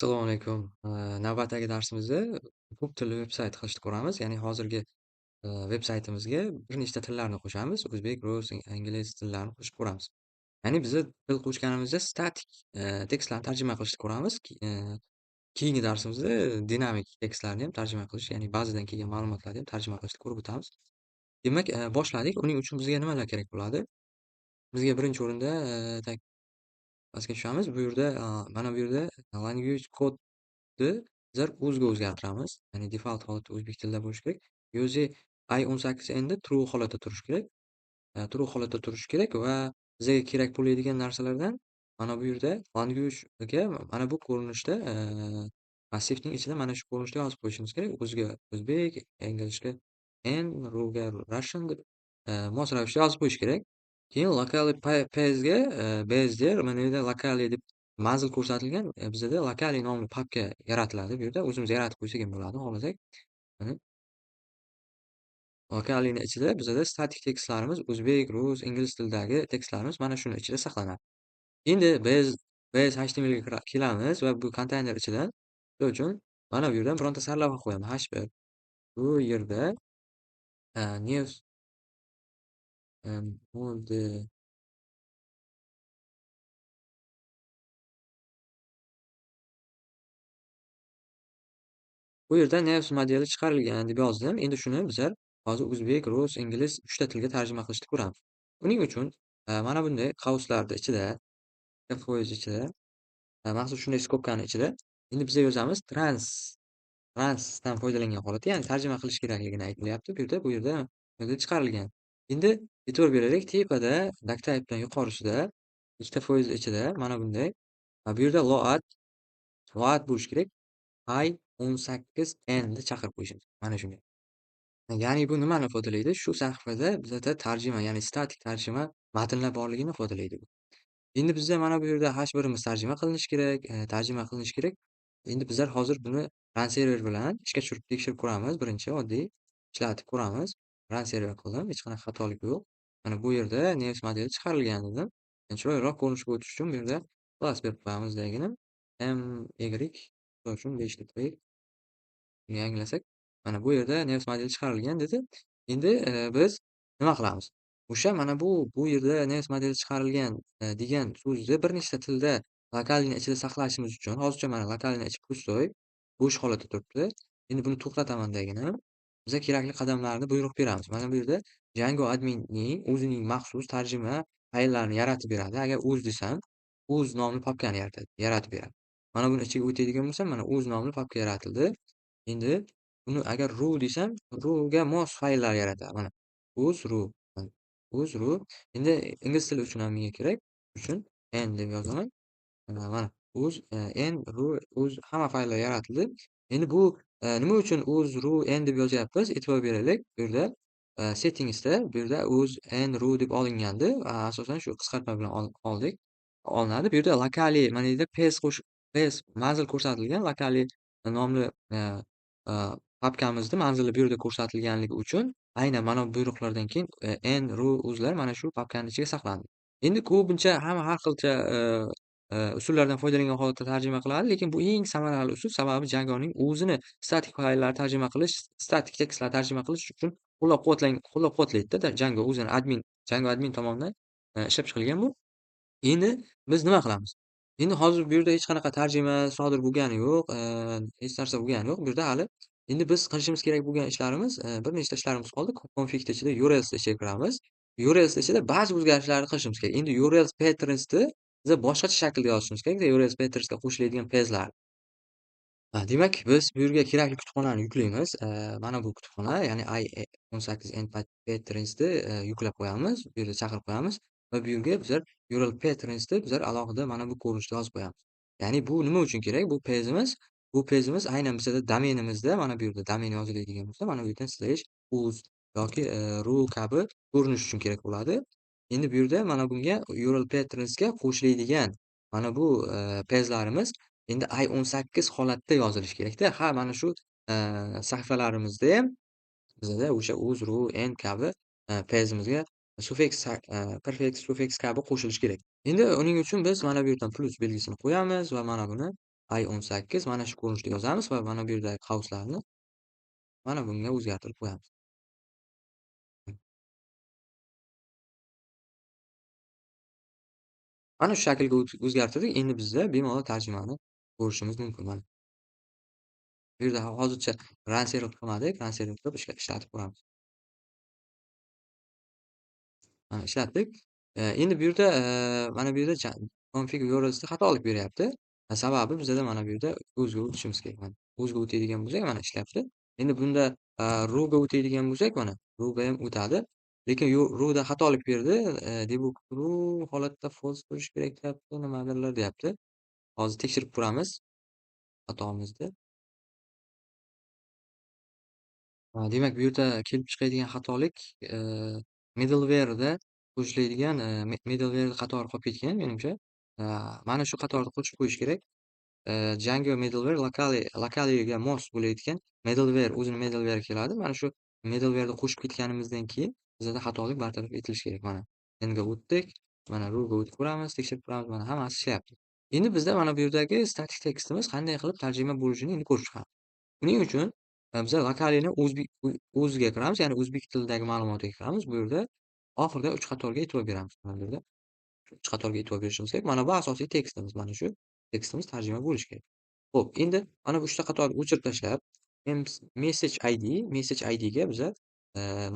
Assalomu alaykum. Navbatdagi darsimizda ko'p tilli veb-sayt qilishni ko'ramiz. Ya'ni hozirgi, veb-saytimizga bir nechta tillarni qo'shamiz. O'zbek, rus, ingliz tillarini qo'shib ko'ramiz. Ya'ni biza til qo'shganimizda statik, tekstlarni tarjima qilishni ko'ramiz. Keyingi darsimizda dinamik tekstlarni ham tarjima qilish, ya'ni ba'zidan kelgan ma'lumotlarni ham tarjima qilishni ko'rib o'tamiz. Demak, boshladik. Uning uchun bizga nimalar kerak bo'ladi? Bizga birinchi o'rinda, pastga tushamiz. Bu yerda, mana bu yerda language code bizlar o'zga o'zgartiramiz. Ya'ni default holatda o'zbek tilida bo'lishi kerak. Yo'zi i18 endi true holatda turishi kerak. True holatda turishi kerak va bizga kerak bo'ladigan narsalardan mana bu yerda language ga mana bu ko'rinishda, massivning ichida mana shu ko'rinishda yozib qo'yishimiz kerak. O'ziga o'zbek, englishga N, ruga Russian deb, mos ravishda yozib qo'yish kerak. Keyin locally paste ga, base mana bu yerda locally deb manzil ko'rsatilgan, bizada locally nomli papka yaratiladi bu yerda. O'zimiz yaratib qo'ysak ham bo'ladi xohlasak. Mana locallyni ichida bizada statik tekstlarimiz o'zbek, rus, ingliz tilidagi tekstlarimiz mana shuni ichida saqlanadi. Endi base HTML ga kelamiz va bu konteyner ichidan shuning uchun mana bu yerdan bironta sarlavha qo'yamiz. H1 bu yerda, news, mode bu yerda News modeli chiqarilgan deb yozdim. Endi shuni bizlar hozir o'zbek, rus, ingliz 3 ta tilga tarjima qilishni ko'ramiz. Buning uchun, mana bunday qavslarni ichida, foiz ichida, maxsus shunday skobkani ichida endi biz yozamiz transdan foydalangan holatda, ya'ni tarjima qilish kerakligini aytilyapti. Bu yerda chiqarilgan. Endi e'tibor beraylik, tepada doctypedan yuqorisida 2% ichida mana bunday, bu yerda load bo'lishi kerak. i18n ni chaqirib qo'yishimiz. Mana shunga. Ya'ni bu nimani ifodalaydi? Shu sahifada bizada tarjima, ya'ni statik tarjima matnlar borligini ifodalaydi bu. Endi bizda mana bu yerda H1 imiz tarjima qilinishi kerak, tarjima qilinishi kerak. Endi bizlar hozir buni run server bilan ishga tushirib tekshirib ko'ramiz. Birinchi oddiy ishlatib ko'ramiz. Run server qildim, hech qanaqa xatolik yo'q. Mana bu yerda News modeli chiqarilgan dedim. Chiroyliroq ko'rinishga o'tish uchun bu yerda class berib qo'yamiz degina. My, misol uchun 5 deb qo'yaylik. Yangilasak, mana bu yerda News modeli chiqarilgan dedi. Endi, biz nima qilamiz? O'sha mana bu yerda News modeli chiqarilgan, degan so'zni bir nechta tilda lokalni ichida saqlashimiz uchun hozircha mana lokalni ichi pustoy, bo'sh holatda turibdi. Endi buni to'xtataman degina, biza kerakli qadamlarni buyruq beramiz. Mana bu yerda Django adminning o'zining maxsus tarjima fayllarni yaratib beradi. Agar o'z desam, o'z nomli papkani yaratib beradi. Mana buni ichiga o'tadigan bo'lsam, mana o'z nomli papka yaratildi. Endi buni agar ru desam, ruga mos fayllar yaratadi. Mana o'z.ru, mana o'z.ru. Endi ingliz tili uchun ham menga kerak. Uchun n deb yozaman. Mana o'z, n, ru, o'z hamma fayllar yaratildi. Endi bu, nima uchun o'z.ru, n deb yozyapmiz? E'tibor beraylik. Bu yerda, settingsda bu yerda o'z, n, ru deb olingandi. Asosan shu qisqartma bilan olinadi. Bu yerda locally mana bu yerda paste manzil ko'rsatilgan locally nomli, papkamizni manzili bu yerda ko'rsatilganligi uchun aynan mana bu buyruqlardan keyin, n, ru, o'zlar mana shu papkani ichiga saqlandi. Endi ko'pincha hamma har xilcha, usullardan foydalangan holatda tarjima qiladi, lekin bu eng samarali usul. Sababi Djangoning o'zini statik fayllar tarjima qilish, statik tekstlar tarjima qilish uchun qo'llab-quvvatlaydida Django o'zini Django admin tomonidan, ishlab chiqilgan bu. Endi biz nima qilamiz? Endi hozir bu yerda hech qanaqa tarjima sodir bo'lgani yo'q, hech narsa bo'lgani yo'q. Bu yerda hali endi biz qilishimiz kerak bo'lgan ishlarimiz, bir nechta ishlarimiz qoldi. Config ichida URLs ichiga kiramiz. URLs ichida ba'zi o'zgarishlarni qilishimiz kerak. Endi URLs patternsni biza boshqacha shaklda yozishimiz kerak. URLs patternsga qo'shiladigan pejlar. Demak, biz bu yerga kerakli kutubxonani yuklaymiz. Mana bu kutubxona, ya'ni i18n patternsni, yuklab qo'yamiz. Bu yerda chaqirib qo'yamiz va bu yerga bizlar URL patternsni bizlar alohida mana bu ko'rinishda yozib qo'yamiz. Ya'ni bu nima uchun kerak? Bu pejimiz aynan bizada domenimizda mana bu yerda domen yoziladigan bo'lsa, mana bu yerdan /uz yoki, ru kabi ko'rinish uchun kerak bo'ladi. Endi bu yerda mana bunga URL patternsga qo'shiladigan mana bu, pejlarimiz endi i18 holatda yozilishi kerakda. Mana shu, sahifalarimizda ham bizada o'sha o'z, ru, n kabi, pejimizga prefix, suffix kabi qo'shilishi kerak. Endi uning uchun biz mana bu yerdan plus belgisini qo'yamiz va mana buni i18 mana shu ko'rinishda yozamiz va mana bu yerdagi qavslarni mana bunga o'zgartirib qo'yamiz. Mana shu shaklga o'zgartirdik. Endi bizda bemalol tarjimani ko'rishimiz mumkin. Mana bu yerda hozircha run server qilmadik. Run server qilib ishlatib ko'ramiz. Mana ishlatdik. Endi bu yerda, mana bu yerda config URLs'da xatolik beryapti. Sababi bizada mana bu yerda o'zga o'tishimiz kerak. Mana o'zga o'taydigan bo'lsak, mana ishlayapti. Endi bunda, row'ga o'taydigan bo'lsak, mana row'ga ham o'tadi. Lekin row'da xatolik berdi. Debug row holatda false bo'lishi kerak deyapti, nimadirlar deyapti. Hozir tekshirib ko'ramiz xatomizni. Demak, bu yerda kelib chiqadigan xatolik, middleware'da qo'shiladigan, middleware qatori qolib ketgan menimcha. Mana shu qatorni qo'shib qo'yish kerak. Django middleware locally'ga mos bo'layotgan middleware o'zini middleware keladi. Mana shu middleware'ni qo'shib ketganimizdan keyin bizada xatolik bartaraf etilishi kerak. Mana enga o'tdik. Mana row'ga o'tib ko'ramiz, tekshirib ko'ramiz. Mana hammasi ishlayapti. Endi bizda mana bu yerdagi static tekstimiz qanday qilib tarjima bo'lishini endi ko'rib chiqamiz. Buning uchun, biza lokalini o'ziga kiramiz, ya'ni o'zbek tilidagi ma'lumotga kiramiz. Bu yerda oxirida 3 qatorga e'tibor beramiz. Mana bu yerda 3 qatorga e'tibor berishimiz kerak. Mana bu asosiy tekstimiz. Mana shu tekstimiz tarjima bo'lishi kerak. Xo'p, endi mana bu 3 ta qatorni o'chirib tashlab, message ID ga biza,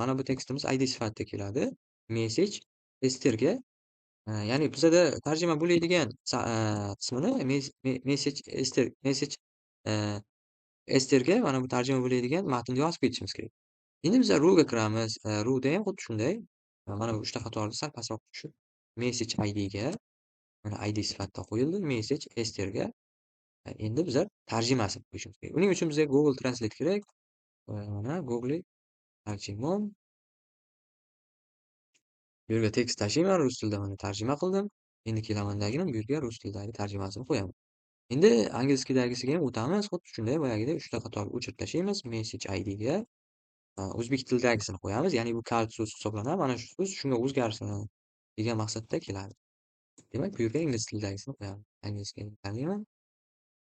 mana bu tekstimiz ID sifatida keladi. Message esterga, ya'ni bizada tarjima bo'ladigan qismini message, esterga mana bu tarjima bo'ladigan matnni yozib ketishimiz kerak. Endi biz row'ga kiramiz. Row'da ham xuddi shunday. Mana bu 3 ta qatorni sal pastroq tushib, message ID ga mana ID sifatida qo'yildi. Message esterga. Endi biza tarjimasini qo'yishimiz kerak. Uning uchun bizga Google Translate kerak. Mana Google tarjimon. Bu yerga tekst tashiyman, rus tilida mana tarjima qildim. Endi kelamandagini bu yerga rus tilidagi tarjimasini qo'yaman. Endi angliyskidagisiga ham o'tamiz. Xuddi shunday boyagidek 3 ta qatorni o'chirib tashlaymiz. Message ID ga o'zbek tilidagisini qo'yamiz. Ya'ni bu kalt so'z hisoblanadi. Mana shu so'z shunga o'zgarsin degan maqsadda keladi. Demak, bu yerga ingliz tilidagisini qo'yamiz. Angliyskini tanlayman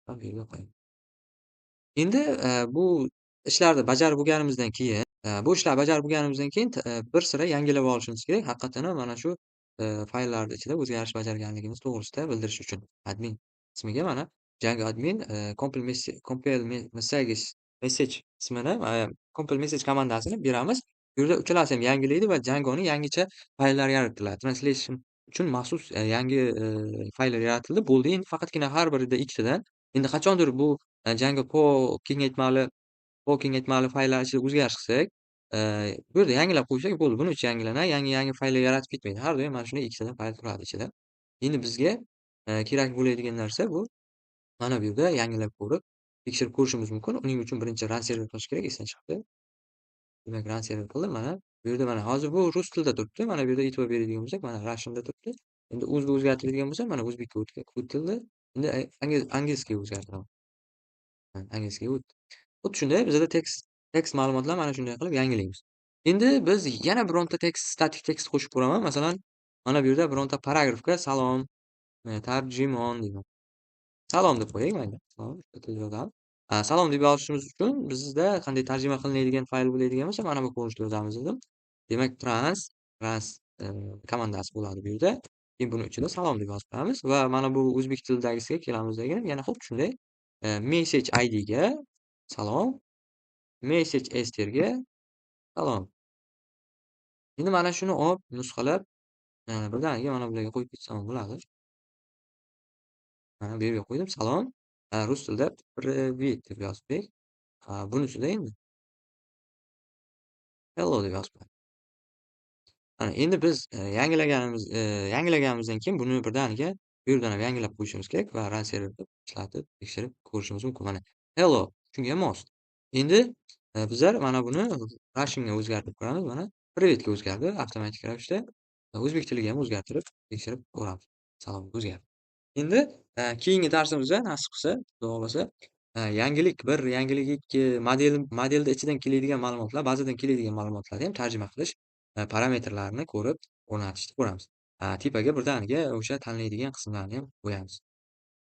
va bu yerga qo'yaman. Endi, bu ishlarni bajarib bo'lganimizdan keyin, bir sira yangilab olishimiz kerak. Haqiqatan ham mana shu, fayllarni ichida o'zgarish bajarganligimiz to'g'risida bildirish uchun. Admin qismiga mana Django admin, compile message qismini, compile message komandasini beramiz. Bu yerda uchalasi ham yangilaydi va Djangoning yangicha fayllar yaratiladi. Translation uchun maxsus, yangi, fayllar yaratildi. Bo'ldi. Endi faqatgina har birida ikkitadan. Endi qachondir bu Django kengaytmali fayllar ichida o'zgarish qilsak, bu yerda yangilab qo'ysak bo'ldi. Buni ichi yangilanadi. Yangi fayllar yaratib ketmaydi. Har doim mana shunday ikkitadan fayl turadi ichida. Endi bizga, kerak bo'ladigan narsa bu. Mana bu yerda yangilab ko'rib, tekshirib ko'rishimiz mumkin. Uning uchun birinchi run server qilish kerak, esdan chiqdi. Demak, run server qildim. Mana bu yerda mana hozir bu rus tilida turibdi. Mana bu yerda e'tibor beradigan bo'lsak, mana Russian'da turibdi. Endi o'ziga o'zgartiradigan bo'lsam, mana o'zbekka o'tildi. Endi angliyskiga o'zgartiraman. Angliyskiga o'tdi. Xuddi shunday bizada tekst ma'lumotlar mana shunday qilib yangilaymiz. Endi biz yana bironta statik tekst qo'shib ko'raman. Masalan, mana bu yerda bironta paragrafga salom, tarjimon deyman. Salom deb qo'yaylik mayli. Salom deb yozishimiz uchun bizda qanday tarjima qilinadigan fayl bo'ladigan bo'lsa, mana bu ko'rinishda yozamiz dedim. Demak, trans, komandasi bo'ladi bu yerda. Keyin buni ichida salom deb yozib qo'yamiz va mana bu o'zbek tilidagisiga kelamizda yana xuddi shunday, message ID ga salom, message esterga salom. Endi mana shuni olib nusxalab, birdaniga mana bularga qo'yib ketsam bo'ladi. Mana bu yerga qo'ydim. Salom. Rus tilida привет deb yozdik. Bunisida endi hello deb yozib qo'yamiz. Mana endi biz, yangilaganimizdan keyin buni birdaniga bu yerdan ham yangilab qo'yishimiz kerak va run serverda ishlatib, tekshirib ko'rishimiz mumkin. Mana hello shunga mos. Endi, bizlar mana buni Russian'ga o'zgartirib ko'ramiz. Mana privetga o'zgardi avtomatik ravishda. O'zbek tiliga ham o'zgartirib, tekshirib ko'ramiz. Salom o'zgardi. Endi, keyingi darsimizda nasib qilsa, Xudo xolasa, yangilik 1, yangilik 2, modelda ichidan keladigan ma'lumotlar, bazadan keladigan ma'lumotlarni ham tarjima qilish, parametrlarini ko'rib, o'rnatishni ko'ramiz. Tepaga birdaniga o'sha tanlaydigan qismlarni ham qo'yamiz.